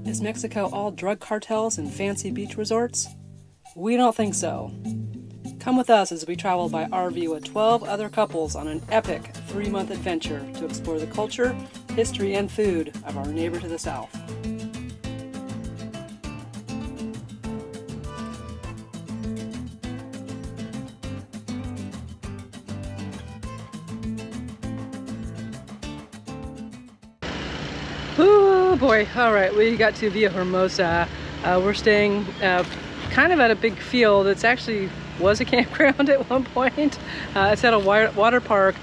Is Mexico all drug cartels and fancy beach resorts? We don't think so. Come with us as we travel by RV with 12 other couples on an epic 3-month adventure to explore the culture, history, and food of our neighbor to the south. Oh boy, alright, we got to Villahermosa. We're staying kind of at a big field. It's actually was a campground at one point. It's at a water park.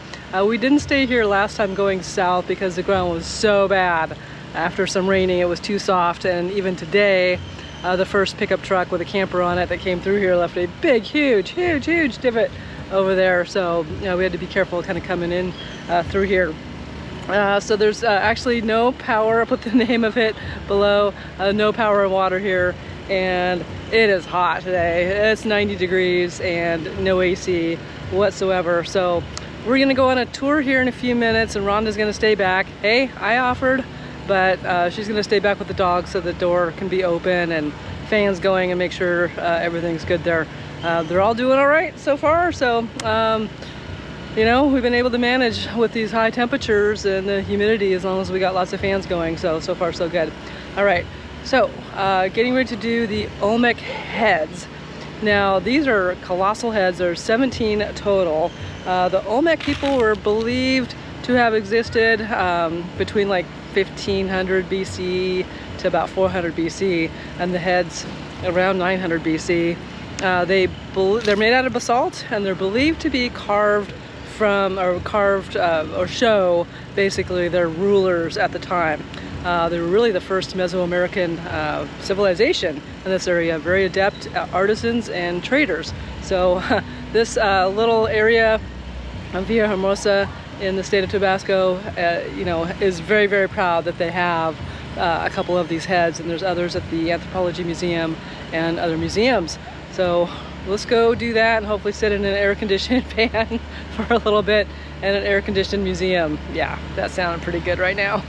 We didn't stay here last time going south because the ground was so bad. After some raining, it was too soft, and even today, the first pickup truck with a camper on it that came through here left a big, huge divot over there. So we had to be careful kind of coming in through here. So there's actually no power. I'll put the name of it below. No power and water here, and it is hot today. It's 90 degrees and no AC whatsoever. So we're gonna go on a tour here in a few minutes, and Rhonda's gonna stay back. Hey, I offered, but she's gonna stay back with the dog so the door can be open and fans going and make sure everything's good there. They're all doing all right so far. So you know, we've been able to manage with these high temperatures and the humidity as long as we got lots of fans going. So far so good. All right, so getting ready to do the Olmec Heads. Now these are colossal heads. There's 17 total. The Olmec people were believed to have existed between like 1500 BC to about 400 BC, and the heads around 900 BC. They're made out of basalt, and they're believed to be carved from, or show basically their rulers at the time. They were really the first Mesoamerican civilization in this area, very adept artisans and traders. So this little area of Villahermosa in the state of Tabasco, you know, is very proud that they have a couple of these heads, and there's others at the Anthropology Museum and other museums. So let's go do that and hopefully sit in an air-conditioned van for a little bit in an air-conditioned museum. Yeah, that sounded pretty good right now.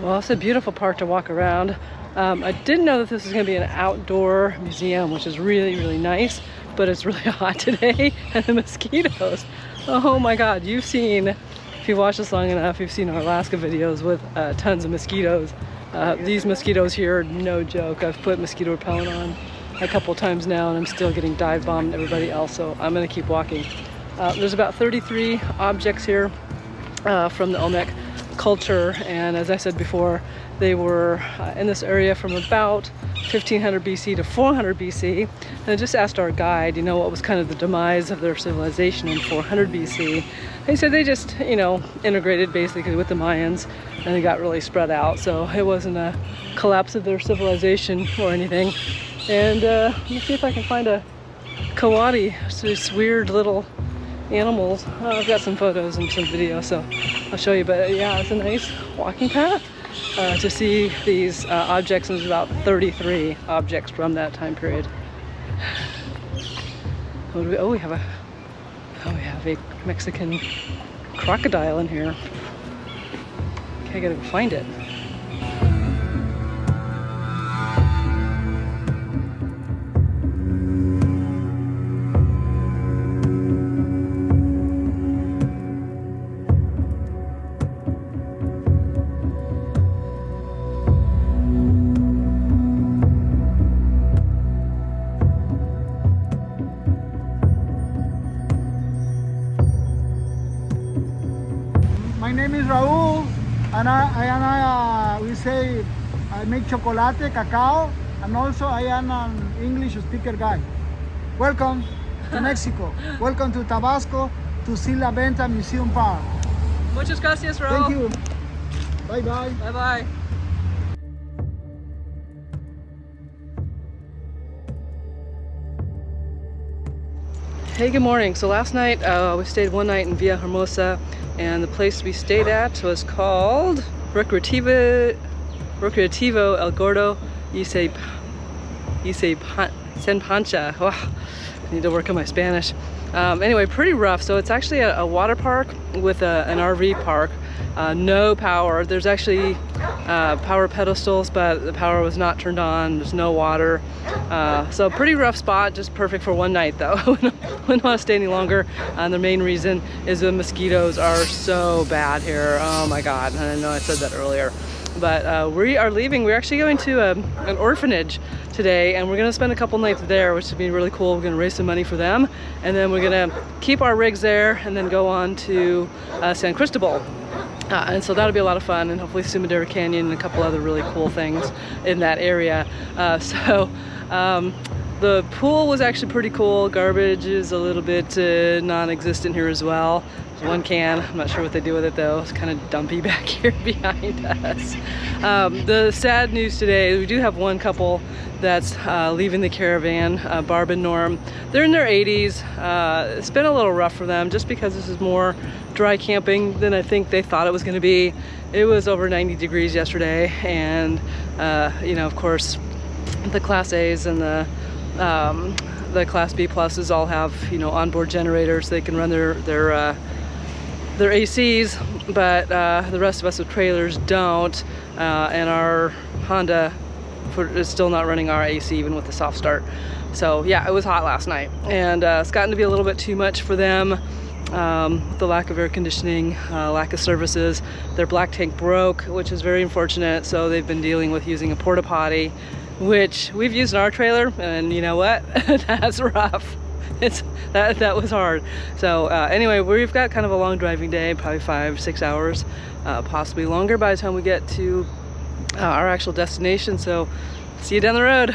Well, it's a beautiful park to walk around. I didn't know that this was going to be an outdoor museum, which is really nice, but it's really hot today, and the mosquitoes. Oh my God, you've seen, if you've watched this long enough, you've seen our Alaska videos with tons of mosquitoes. These mosquitoes here are no joke. I've put mosquito repellent on a couple times now, and I'm still getting dive bombed and everybody else, so I'm gonna keep walking. There's about 33 objects here from the Olmec culture, and as I said before, they were in this area from about 1500 BC to 400 BC. And I just asked our guide, you know, what was kind of the demise of their civilization in 400 BC. He said they just, you know, integrated basically with the Mayans, and they got really spread out. So it wasn't a collapse of their civilization or anything. And let me see if I can find a coati, these weird little animals. I've got some photos and some videos, so I'll show you. But yeah, it's a nice walking path to see these objects. And there's about 33 objects from that time period. What do we have a Mexican crocodile in here. Okay, I gotta go find it. My name is Raul, and we say I make chocolate, cacao, and also I am an English speaker guy. Welcome to Mexico. Welcome to Tabasco, to see La Venta Museum Park. Muchas gracias, Raul. Thank you. Bye bye. Bye bye. Hey, good morning. So last night we stayed one night in Villahermosa, and the place we stayed at was called Recreativo El Gordo Sen Pancha. Oh, I need to work on my Spanish. Anyway, pretty rough. So it's actually a water park with an RV park. No power. There's actually power pedestals, but the power was not turned on. There's no water. So pretty rough spot, just perfect for one night though. Wouldn't want to stay any longer. The main reason is the mosquitoes are so bad here. Oh my God, I know I said that earlier. But we are leaving. We're actually going to an orphanage today, and we're going to spend a couple nights there, which would be really cool. We're going to raise some money for them, and then we're going to keep our rigs there and then go on to San Cristobal. And so that'll be a lot of fun, and hopefully Sumadera Canyon and a couple other really cool things in that area. The pool was actually pretty cool. Garbage is a little bit non-existent here as well. There's one can. I'm not sure what they do with it though. It's kind of dumpy back here behind us. The sad news today, we do have one couple that's leaving the caravan, Barb and Norm. They're in their 80s. It's been a little rough for them just because this is more dry camping than I think they thought it was going to be. It was over 90 degrees yesterday, and you know, of course, the Class A's and the Class B pluses all have, you know, onboard generators. They can run their ACs, but the rest of us with trailers don't, and our Honda is still not running our AC even with the soft start. So yeah, it was hot last night, and it's gotten to be a little bit too much for them. The lack of air conditioning, lack of services. Their black tank broke, which is very unfortunate, so they've been dealing with using a porta potty, which we've used in our trailer, and you know what? That's rough. That was hard. So anyway, we've got kind of a long driving day, probably 5-6 hours, possibly longer by the time we get to our actual destination. So see you down the road.